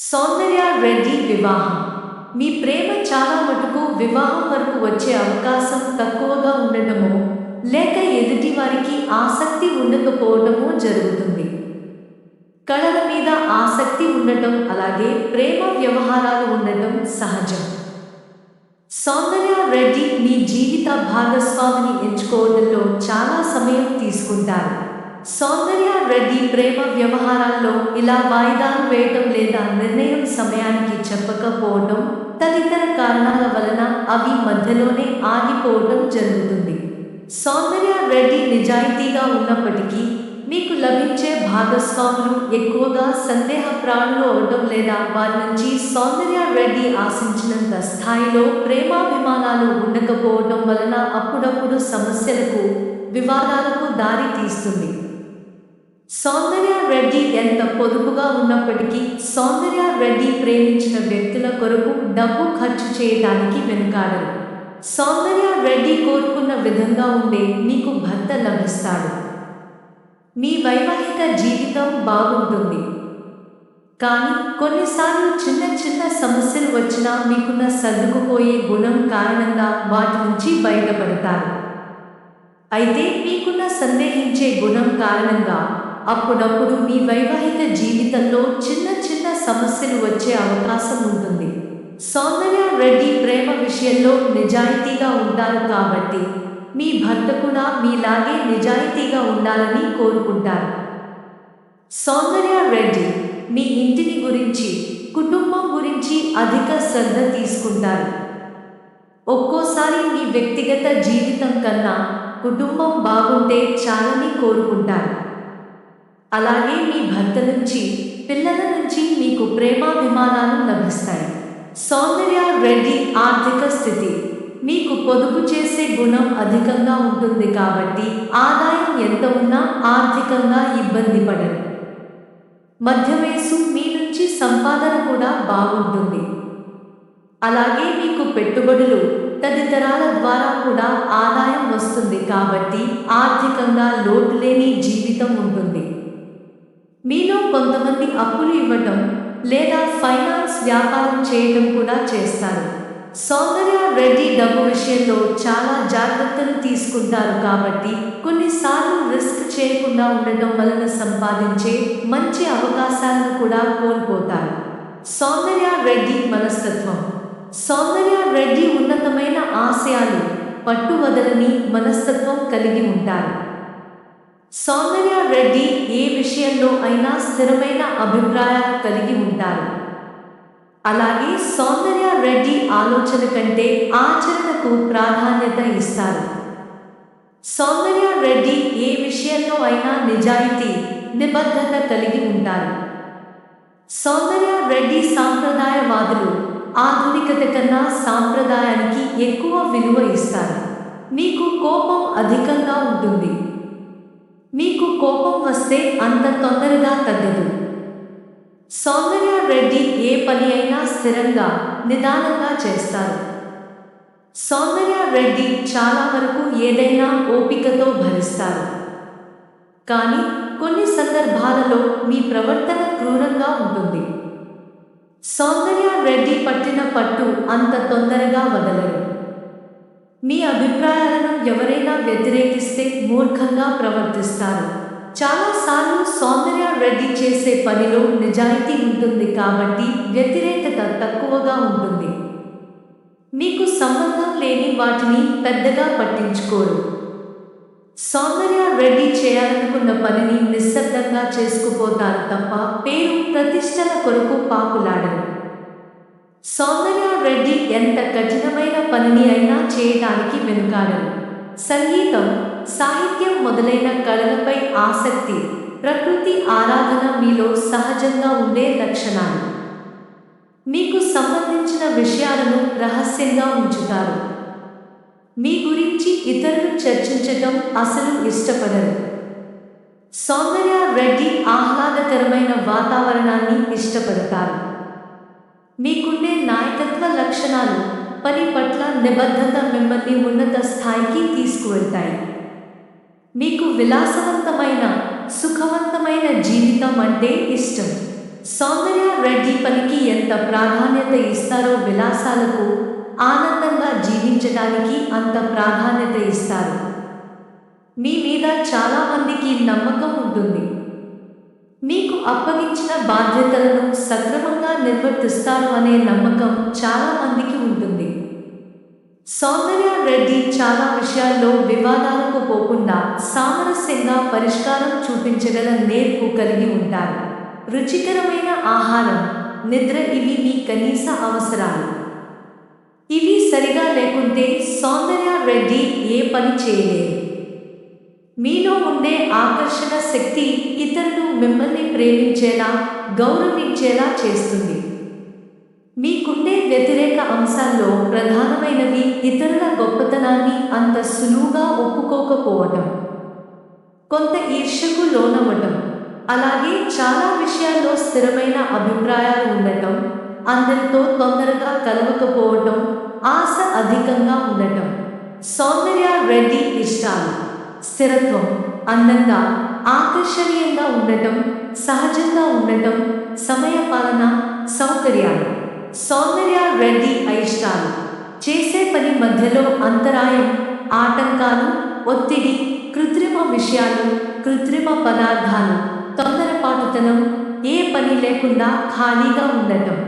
సౌందర్య రెడ్డి వివాహం. మీ ప్రేమ చాలా మటుకు వివాహం వరకు వచ్చే అవకాశం తక్కువగా ఉండటమో, లేక ఎదుటి వారికి ఆసక్తి ఉండకపోవటమో జరుగుతుంది. కళల మీద ఆసక్తి ఉండటం, అలాగే ప్రేమ వ్యవహారాలు ఉండటం సహజం. సౌందర్య రెడ్డి మీ జీవిత భాగస్వామిని ఎంచుకోవడంలో చాలా సమయం తీసుకుంటారు. సౌందర్య రెడ్డి ప్రేమ వ్యవహారాల్లో ఇలా వాయిదాలు వేయటం లేదా నిర్ణయం సమయానికి చెప్పకపోవటం తదితర కారణాల వలన అవి మధ్యలోనే ఆగిపోవటం జరుగుతుంది. సౌందర్య రెడ్డి నిజాయితీగా ఉన్నప్పటికీ మీకు లభించే భాగస్వాములు ఎక్కువగా సందేహప్రాణులు అవటం లేదా వారి నుంచి సౌందర్య రెడ్డి ఆశించినంత స్థాయిలో ప్రేమాభిమానాలు ఉండకపోవటం వలన అప్పుడప్పుడు సమస్యలకు, వివాదాలకు దారి తీస్తుంది. సౌందర్య రెడ్డి ఎంత పొదుపుగా ఉన్నప్పటికీ సౌందర్య రెడ్డి ప్రేమించిన వ్యక్తుల కొరకు డబ్బు ఖర్చు చేయడానికి వెనుకాడరు. సౌందర్య రెడ్డి కోరుకున్న విధంగా ఉండే మీకు భర్త లభిస్తాడు. మీ వైవాహిక జీవితం బాగుంటుంది. కానీ కొన్నిసార్లు చిన్న చిన్న సమస్యలు వచ్చినా మీకున్న సర్దుకుపోయే గుణం కారణంగా వాటి నుంచి బయటపడతారు. అయితే మీకున్న సందేహించే గుణం కారణంగా అప్పుడప్పుడు మీ వైవాహిక జీవితంలో చిన్న చిన్న సమస్యలు వచ్చే అవకాశం ఉంటుంది. సౌందర్య రెడ్డి ప్రేమ విషయంలో నిజాయితీగా ఉంటారు కాబట్టి మీ భర్త కూడా మీలాగే నిజాయితీగా ఉండాలని కోరుకుంటారు. సౌందర్య రెడ్డి మీ ఇంటిని గురించి, కుటుంబం గురించి అధిక శ్రద్ధ తీసుకుంటారు. ఒక్కోసారి మీ వ్యక్తిగత జీవితం కన్నా కుటుంబం బాగుంటే చాలని కోరుకుంటారు. అలాగే మీ భర్త నుంచి, పిల్లల నుంచి మీకు ప్రేమాభిమానాలు లభిస్తాయి. సౌందర్య రెడ్డి ఆర్థిక స్థితి. మీకు పొదుపు చేసే గుణం అధికంగా ఉంటుంది కాబట్టి ఆదాయం ఎంత ఉన్నా ఆర్థికంగా ఇబ్బంది పడరు. మధ్యవయస్సు, మీ నుంచి సంపాదన కూడా బాగుంటుంది. అలాగే మీకు పెట్టుబడులు, తదితరాల ద్వారా కూడా ఆదాయం వస్తుంది కాబట్టి ఆర్థికంగా లోటు లేని జీవితం ఉంటుంది. మీలో కొంతమంది అప్పులు ఇవ్వటం లేదా ఫైనాన్స్ వ్యాపారం చేయటం కూడా చేస్తారు. సౌందర్య రెడ్డి డబ్బు విషయంలో చాలా జాగ్రత్తలు తీసుకుంటారు కాబట్టి కొన్నిసార్లు రిస్క్ చేయకుండా ఉండటం వలన సంపాదించే మంచి అవకాశాలను కూడా కోల్పోతారు. సౌందర్య రెడ్డి మనస్తత్వం. సౌందర్య రెడ్డి ఉన్నతమైన ఆశయాలు, పట్టువదలని మనస్తత్వం కలిగి ఉంటారు. సౌందర్య రెడ్డి ఏ విషయంలో అయినా స్థిరమైన అభిప్రాయాలు కలిగి ఉంటారు. అలాగే సౌందర్య రెడ్డి ఆలోచన కంటే ఆచరణకు ప్రాధాన్యత ఇస్తారు. సౌందర్య రెడ్డి ఏ విషయంలో అయినా నిజాయితీ, నిబద్ధత కలిగి ఉంటారు. సౌందర్య రెడ్డి సాంప్రదాయవాదులు. ఆధునికత కన్నా సాంప్రదాయానికి ఎక్కువ విలువ ఇస్తారు. మీకు కోపం అధికంగా ఉంటుంది. మీకు కోపం వస్తే అంత తొందరగా తగ్గదు. సౌందర్య రెడ్డి ఏ పని అయినా స్థిరంగా, నిదానంగా చేస్తారు. సౌందర్య రెడ్డి చాలా వరకు ఏదైనా ఓపికతో భరిస్తారు. కానీ కొన్ని సందర్భాలలో మీ ప్రవర్తన క్రూరంగా ఉంటుంది. సౌందర్య రెడ్డి పట్టిన పట్టు అంత తొందరగా వదలరు. మీ అభిప్రాయాలను ఎవరైనా వ్యతిరేకిస్తే మూర్ఖంగా ప్రవర్తిస్తారు. చాలాసార్లు సౌందర్య రెడ్డి చేసే పనిలో నిజాయితీ ఉంటుంది కాబట్టి వ్యతిరేకత తక్కువగా ఉంటుంది. మీకు సంబంధం లేని వాటిని పెద్దగా పట్టించుకోరు. సౌందర్య రెడ్డి చేయాలనుకున్న పనిని నిశ్శబ్దంగా చేసుకుపోతారు తప్ప పేరు, ప్రతిష్టల కొరకు పాకులాడరు. సౌందర్య రెడ్డి ఎంత కఠినమైన పనిని అయినా చేయడానికి వెనుకాడరు. సంగీతం, సాహిత్యం మొదలైన కళలపై ఆసక్తి, ప్రకృతి ఆరాధన మీలో సహజంగా ఉండే లక్షణాలు. మీకు సంబంధించిన విషయాలను రహస్యంగా ఉంచుతారు. మీ గురించి ఇతరులు చర్చించటం అసలు ఇష్టపడరు. సౌందర్య రెడ్డి ఆహ్లాదకరమైన వాతావరణాన్ని ఇష్టపడతారు. మీకుండే నాయకత్వ లక్షణాలు, పని పట్ల నిబద్ధత మిమ్మల్ని ఉన్నత స్థాయికి తీసుకువెళ్తాయి. మీకు విలాసవంతమైన, సుఖవంతమైన జీవితం అంటే ఇష్టం. సౌందర్య రెడ్డి పనికి ఎంత ప్రాధాన్యత ఇస్తారో విలాసాలకు, ఆనందంగా జీవించడానికి అంత ప్రాధాన్యత ఇస్తారు. మీ మీద చాలా మందికి నమ్మకం ఉంటుంది. మీకు అప్పగించిన బాధ్యతలను సక్రమంగా నిర్వర్తిస్తారు అనే నమ్మకం చాలా మందికి ఉంటుంది. సౌందర్య రెడ్డి చాలా విషయాల్లో వివాదాలకు పోకుండా సామరస్యంగా పరిష్కారం చూపించగల నేర్పు కలిగి ఉంటారు. రుచికరమైన ఆహారం, నిద్ర ఇవి మీ కనీస అవసరాలు. ఇవి సరిగా లేకుంటే సౌందర్య రెడ్డి ఏ పని చేయలేరు. మీలో ఉండే ఆకర్షణ శక్తి ఇతరులు మిమ్మల్ని ప్రేమించేలా, గౌరవించేలా చేస్తుంది. మీకుండే వ్యతిరేక అంశాల్లో ప్రధానమైనవి ఇతరుల గొప్పతనాన్ని అంత సులువుగా ఒప్పుకోకపోవటం, కొంత ఈర్ష్యకు లోనవ్వటం, అలాగే చాలా విషయాల్లో స్థిరమైన అభిప్రాయాలు ఉండటం, అందరితో తొందరగా కలవకపోవటం, ఆశ అధికంగా ఉండటం. సౌందర్య రెడ్డి ఇష్టాలు: స్థిరత్వం, అందంగా, ఆకర్షణీయంగా ఉండటం, సహజంగా ఉండటం, సమయపాలన, సౌకర్యాలు. సౌందర్య రెడ్డి అయిష్టాలు: చేసే పని మధ్యలో అంతరాయం, ఆటంకాలు, ఒత్తిడి, కృత్రిమ విషయాలు, కృత్రిమ పదార్థాలు, తొందరపాటుతనం, ఏ పని లేకుండా ఖాళీగా ఉండటం.